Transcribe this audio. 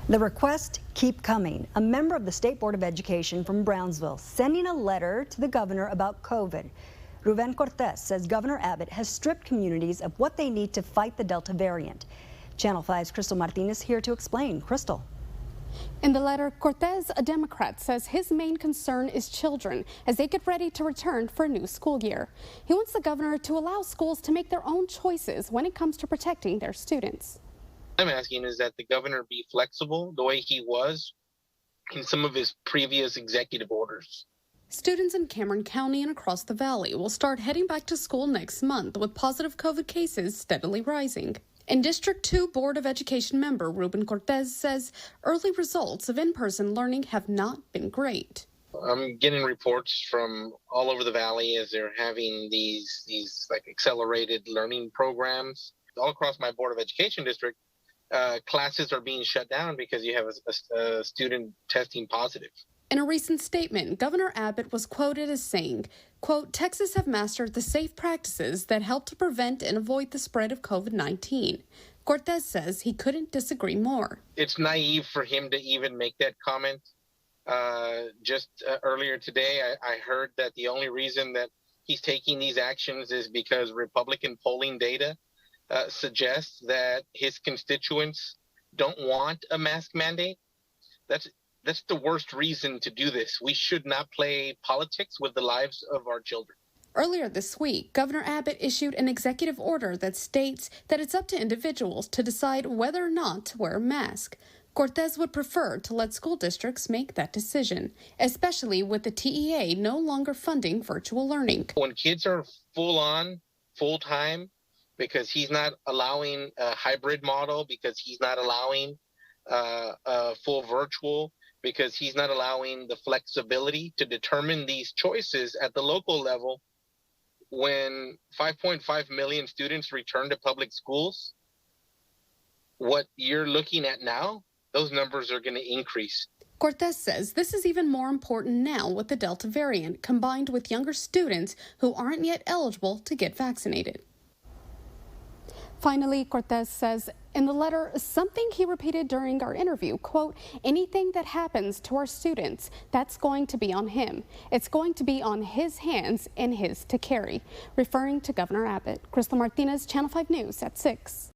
The requests keep coming. A member of the State Board of Education from Brownsville sending a letter to the governor about COVID. Ruben Cortez says Governor Abbott has stripped communities of what they need to fight the Delta variant. Channel 5's Crystal Martinez here to explain. Crystal. In the letter, Cortez, a Democrat, says his main concern is children as they get ready to return for a new school year. He wants the governor to allow schools to make their own choices when it comes to protecting their students. I'm asking is that the governor be flexible the way he was in some of his previous executive orders. Students in Cameron County and across the valley will start heading back to school next month with positive COVID cases steadily rising. And District 2 Board of Education member Ruben Cortez says early results of in-person learning have not been great. I'm getting reports from all over the valley as they're having these like accelerated learning programs. All across my Board of Education district, classes are being shut down because you have a student testing positive. In a recent statement, Governor Abbott was quoted as saying, quote, Texas have mastered the safe practices that help to prevent and avoid the spread of COVID-19. Cortez says he couldn't disagree more. It's naive for him to even make that comment. Earlier today, I heard that the only reason that he's taking these actions is because Republican polling data suggests that his constituents don't want a mask mandate. That's the worst reason to do this. We should not play politics with the lives of our children. Earlier this week, Governor Abbott issued an executive order that states that it's up to individuals to decide whether or not to wear a mask. Cortez would prefer to let school districts make that decision, especially with the TEA no longer funding virtual learning. When kids are full-on, full-time, because he's not allowing a hybrid model, because he's not allowing a full virtual, because he's not allowing the flexibility to determine these choices at the local level. When 5.5 million students return to public schools, what you're looking at now, those numbers are going to increase. Cortez says this is even more important now with the Delta variant, combined with younger students who aren't yet eligible to get vaccinated. Finally, Cortez says in the letter something he repeated during our interview, quote, anything that happens to our students, that's going to be on him. It's going to be on his hands and his to carry, referring to Governor Abbott. Crystal Martinez, Channel 5 News at 6.